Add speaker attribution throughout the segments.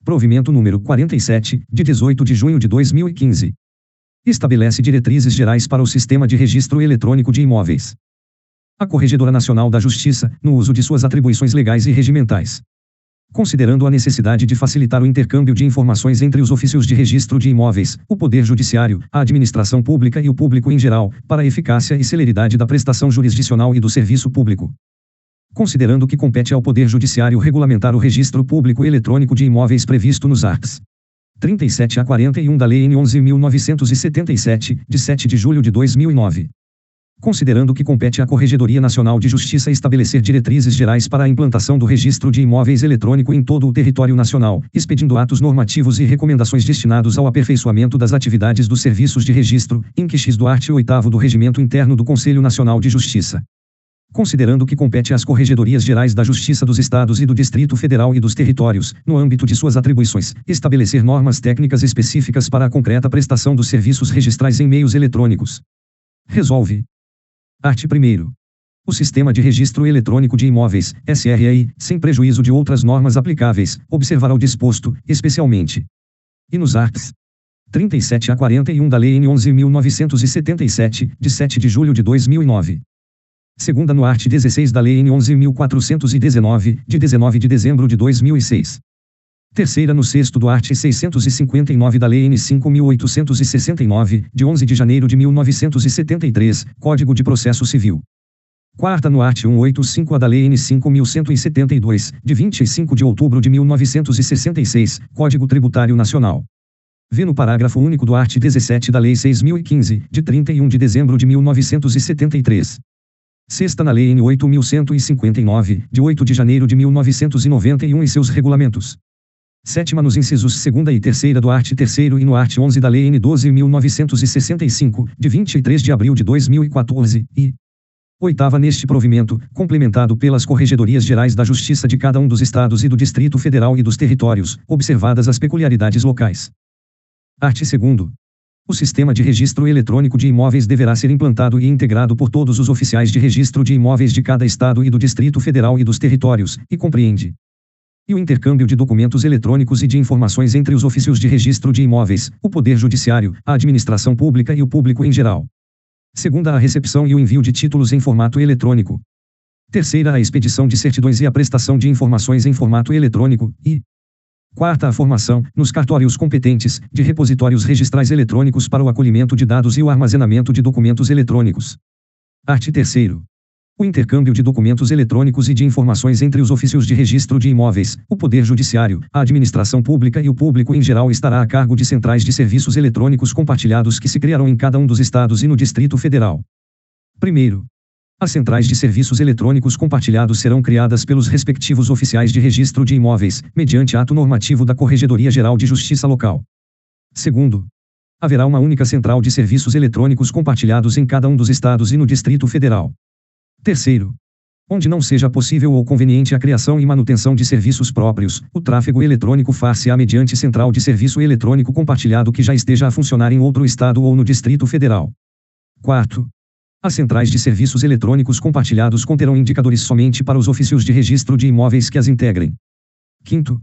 Speaker 1: Provimento número 47, de 18 de junho de 2015. Estabelece diretrizes gerais para o Sistema de Registro Eletrônico de Imóveis. A Corregedora Nacional da Justiça, no uso de suas atribuições legais e regimentais, considerando a necessidade de facilitar o intercâmbio de informações entre os ofícios de registro de imóveis, o Poder Judiciário, a administração pública e o público em geral, para a eficácia e celeridade da prestação jurisdicional e do serviço público. Considerando que compete ao Poder Judiciário regulamentar o registro público eletrônico de imóveis previsto nos arts. 37 a 41 da Lei N. 11.977, de 7 de julho de 2009. Considerando que compete à Corregedoria Nacional de Justiça estabelecer diretrizes gerais para a implantação do registro de imóveis eletrônico em todo o território nacional, expedindo atos normativos e recomendações destinados ao aperfeiçoamento das atividades dos serviços de registro, inciso do art. 8º do Regimento Interno do Conselho Nacional de Justiça. Considerando que compete às Corregedorias Gerais da Justiça dos Estados e do Distrito Federal e dos Territórios, no âmbito de suas atribuições, estabelecer normas técnicas específicas para a concreta prestação dos serviços registrais em meios eletrônicos. Resolve. Art. 1º. O Sistema de Registro Eletrônico de Imóveis, SRI, sem prejuízo de outras normas aplicáveis, observará o disposto, especialmente. E nos arts. 37 a 41 da Lei N. 11.977, de 7 de julho de 2009. Segunda no art. 16 da Lei N. 11.419, de 19 de dezembro de 2006. Terceira no sexto do art. 659 da Lei N. 5.869, de 11 de janeiro de 1973, Código de Processo Civil. Quarta no art. 185 da Lei N. 5.172, de 25 de outubro de 1966, Código Tributário Nacional. V no parágrafo único do art. 17 da Lei 6.015, de 31 de dezembro de 1973. Sexta na Lei N. 8.159, de 8 de janeiro de 1991 e seus regulamentos. Sétima nos incisos 2ª e 3ª do art. 3º e no art. 11 da Lei N. 12.965, de 23 de abril de 2014, e oitava neste provimento, complementado pelas Corregedorias Gerais da Justiça de cada um dos Estados e do Distrito Federal e dos Territórios, observadas as peculiaridades locais. Art. 2º. O Sistema de Registro Eletrônico de Imóveis deverá ser implantado e integrado por todos os oficiais de registro de imóveis de cada Estado e do Distrito Federal e dos Territórios, e compreende e o intercâmbio de documentos eletrônicos e de informações entre os ofícios de registro de imóveis, o Poder Judiciário, a administração pública e o público em geral. Segunda, a recepção e o envio de títulos em formato eletrônico. Terceira, a expedição de certidões e a prestação de informações em formato eletrônico, e quarta, a formação, nos cartórios competentes, de repositórios registrais eletrônicos para o acolhimento de dados e o armazenamento de documentos eletrônicos. Art. 3º. O intercâmbio de documentos eletrônicos e de informações entre os ofícios de registro de imóveis, o Poder Judiciário, a administração pública e o público em geral estará a cargo de centrais de serviços eletrônicos compartilhados que se criarão em cada um dos estados e no Distrito Federal. Primeiro, as centrais de serviços eletrônicos compartilhados serão criadas pelos respectivos oficiais de registro de imóveis, mediante ato normativo da Corregedoria Geral de Justiça Local. Segundo, haverá uma única central de serviços eletrônicos compartilhados em cada um dos estados e no Distrito Federal. Terceiro, onde não seja possível ou conveniente a criação e manutenção de serviços próprios, o tráfego eletrônico far-se-á mediante central de serviço eletrônico compartilhado que já esteja a funcionar em outro estado ou no Distrito Federal. Quarto, as centrais de serviços eletrônicos compartilhados conterão indicadores somente para os ofícios de registro de imóveis que as integrem. Quinto,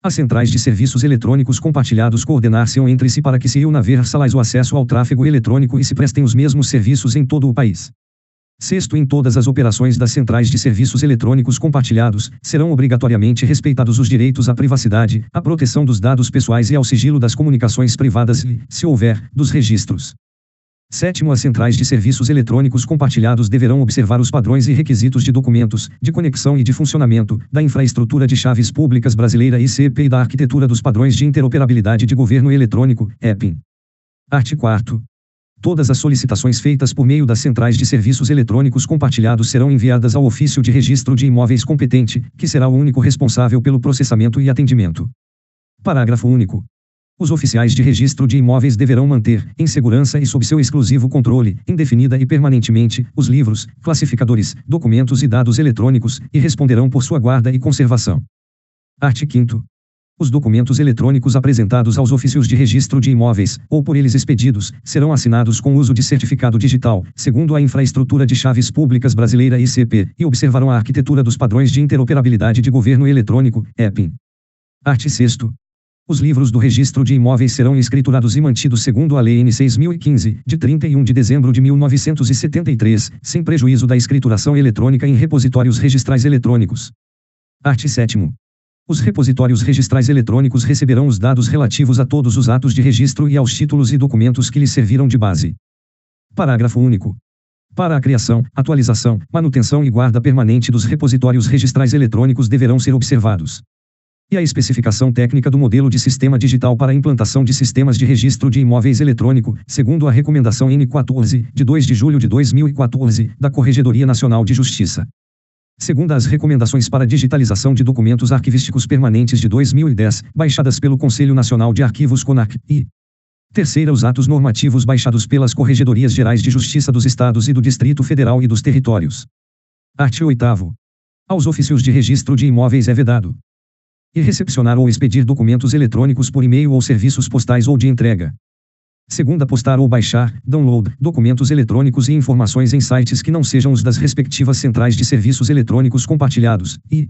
Speaker 1: as centrais de serviços eletrônicos compartilhados coordenar-se-ão entre si para que se universalize o acesso ao tráfego eletrônico e se prestem os mesmos serviços em todo o país. Sexto, em todas as operações das centrais de serviços eletrônicos compartilhados, serão obrigatoriamente respeitados os direitos à privacidade, à proteção dos dados pessoais e ao sigilo das comunicações privadas e, se houver, dos registros. Sétimo, as centrais de serviços eletrônicos compartilhados deverão observar os padrões e requisitos de documentos, de conexão e de funcionamento, da infraestrutura de chaves públicas brasileira ICP e da arquitetura dos padrões de interoperabilidade de governo eletrônico, EPIN. Art. 4º. Todas as solicitações feitas por meio das centrais de serviços eletrônicos compartilhados serão enviadas ao ofício de registro de imóveis competente, que será o único responsável pelo processamento e atendimento. Parágrafo único. Os oficiais de registro de imóveis deverão manter, em segurança e sob seu exclusivo controle, indefinida e permanentemente, os livros, classificadores, documentos e dados eletrônicos, e responderão por sua guarda e conservação. Art. 5º. Os documentos eletrônicos apresentados aos ofícios de registro de imóveis, ou por eles expedidos, serão assinados com uso de certificado digital, segundo a infraestrutura de chaves públicas brasileira ICP, e observarão a arquitetura dos padrões de interoperabilidade de governo eletrônico, EPIN. Art. 6º. Os livros do registro de imóveis serão escriturados e mantidos segundo a Lei N. 6.015, de 31 de dezembro de 1973, sem prejuízo da escrituração eletrônica em repositórios registrais eletrônicos. Art. 7º. Os repositórios registrais eletrônicos receberão os dados relativos a todos os atos de registro e aos títulos e documentos que lhes serviram de base. Parágrafo único. Para a criação, atualização, manutenção e guarda permanente dos repositórios registrais eletrônicos deverão ser observados. E a especificação técnica do modelo de sistema digital para a implantação de sistemas de registro de imóveis eletrônico, segundo a Recomendação N14, de 2 de julho de 2014, da Corregedoria Nacional de Justiça. Segundo as recomendações para digitalização de documentos arquivísticos permanentes de 2010, baixadas pelo Conselho Nacional de Arquivos CONARC, e terceira, os atos normativos baixados pelas Corregedorias Gerais de Justiça dos Estados e do Distrito Federal e dos Territórios. Art. 8º. Aos ofícios de registro de imóveis é vedado e recepcionar ou expedir documentos eletrônicos por e-mail ou serviços postais ou de entrega. Segunda, postar ou baixar, download, documentos eletrônicos e informações em sites que não sejam os das respectivas centrais de serviços eletrônicos compartilhados, e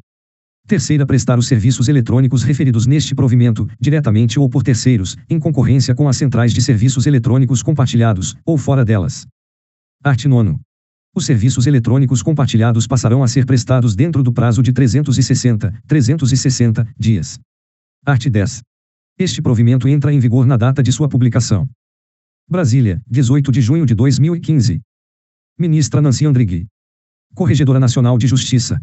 Speaker 1: terceira, prestar os serviços eletrônicos referidos neste provimento, diretamente ou por terceiros, em concorrência com as centrais de serviços eletrônicos compartilhados, ou fora delas. Art. 9. Os serviços eletrônicos compartilhados passarão a ser prestados dentro do prazo de 360 dias. Art. 10. Este provimento entra em vigor na data de sua publicação. Brasília, 18 de junho de 2015. Ministra Nancy Andrighi. Corregedora Nacional de Justiça.